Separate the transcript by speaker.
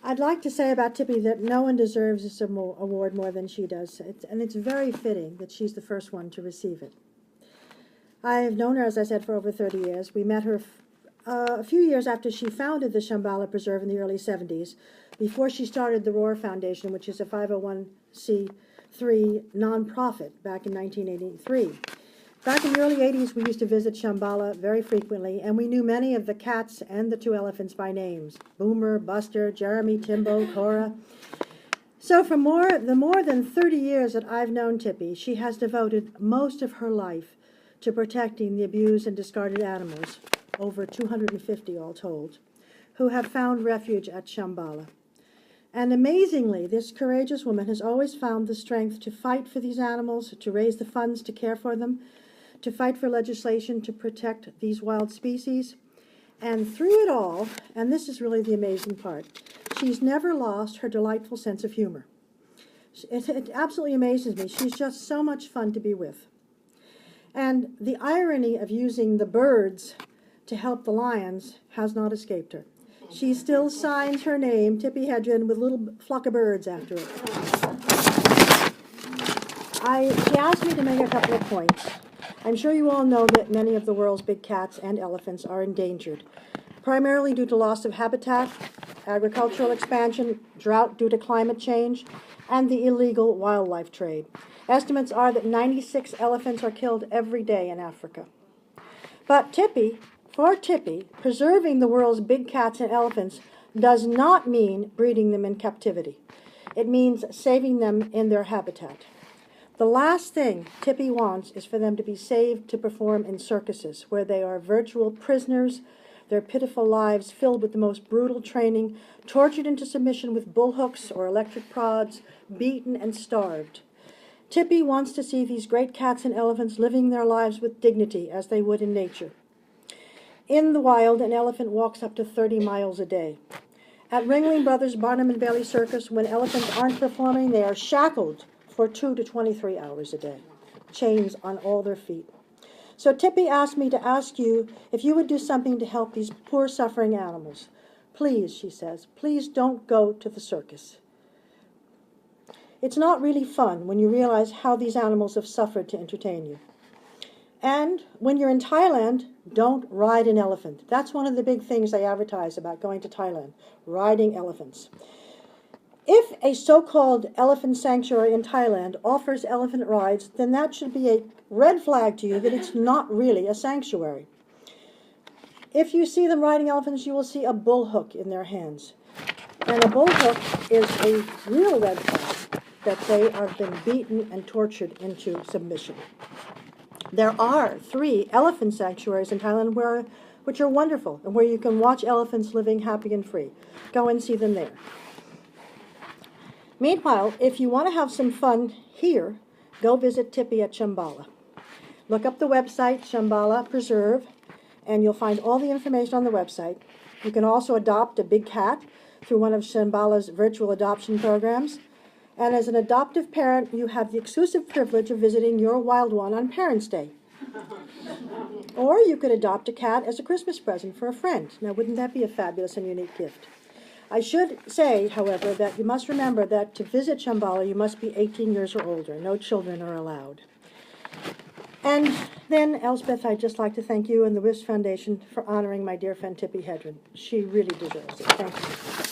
Speaker 1: I'd like to say about Tippi that no one deserves this award more than she does, and it's very fitting that she's the first one to receive it. I have known her, as I said, for over 30 years. We met her a few years after she founded the Shambhala Preserve in the early 70s, before she started the Roar Foundation, which is a 501c3 nonprofit, back in 1983. Back in the early 80s, we used to visit Shambhala very frequently, and we knew many of the cats and the two elephants by names: Boomer, Buster, Jeremy, Timbo, Cora. So for the more than 30 years that I've known Tippi, she has devoted most of her life to protecting the abused and discarded animals, over 250 all told, who have found refuge at Shambhala. And amazingly, this courageous woman has always found the strength to fight for these animals, to raise the funds to care for them, to fight for legislation to protect these wild species. And through it all, and this is really the amazing part, she's never lost her delightful sense of humor. It absolutely amazes me. She's just so much fun to be with. And the irony of using the birds to help the lions has not escaped her. She still signs her name, Tippi Hedren, with a little flock of birds after it. She asked me to make a couple of points. I'm sure you all know that many of the world's big cats and elephants are endangered, primarily due to loss of habitat, agricultural expansion, drought due to climate change, and the illegal wildlife trade. Estimates are that 96 elephants are killed every day in Africa. But for Tippi, preserving the world's big cats and elephants does not mean breeding them in captivity. It means saving them in their habitat. The last thing Tippi wants is for them to be saved to perform in circuses, where they are virtual prisoners, their pitiful lives filled with the most brutal training, tortured into submission with bullhooks or electric prods, beaten and starved. Tippi wants to see these great cats and elephants living their lives with dignity, as they would in nature. In the wild, an elephant walks up to 30 miles a day. At Ringling Brothers Barnum and Bailey Circus, when elephants aren't performing, they are shackled for 2 to 23 hours a day, chains on all their feet. So Tippi asked me to ask you if you would do something to help these poor suffering animals. Please, she says, please don't go to the circus. It's not really fun when you realize how these animals have suffered to entertain you. And when you're in Thailand, don't ride an elephant. That's one of the big things they advertise about going to Thailand, riding elephants. If a so-called elephant sanctuary in Thailand offers elephant rides, then that should be a red flag to you that it's not really a sanctuary. If you see them riding elephants, you will see a bull hook in their hands. And a bull hook is a real red flag that they have been beaten and tortured into submission. There are 3 elephant sanctuaries in Thailand which are wonderful and where you can watch elephants living happy and free. Go and see them there. Meanwhile, if you want to have some fun here, go visit Tippi at Shambhala. Look up the website, Shambhala Preserve, and you'll find all the information on the website. You can also adopt a big cat through one of Shambhala's virtual adoption programs. And as an adoptive parent, you have the exclusive privilege of visiting your wild one on Parents' Day. Or you could adopt a cat as a Christmas present for a friend. Now, wouldn't that be a fabulous and unique gift? I should say, however, that you must remember that to visit Shambhala, you must be 18 years or older. No children are allowed. And then, Elspeth, I'd just like to thank you and the TheWIFTS Foundation for honoring my dear friend Tippi Hedren. She really deserves it. Thank you.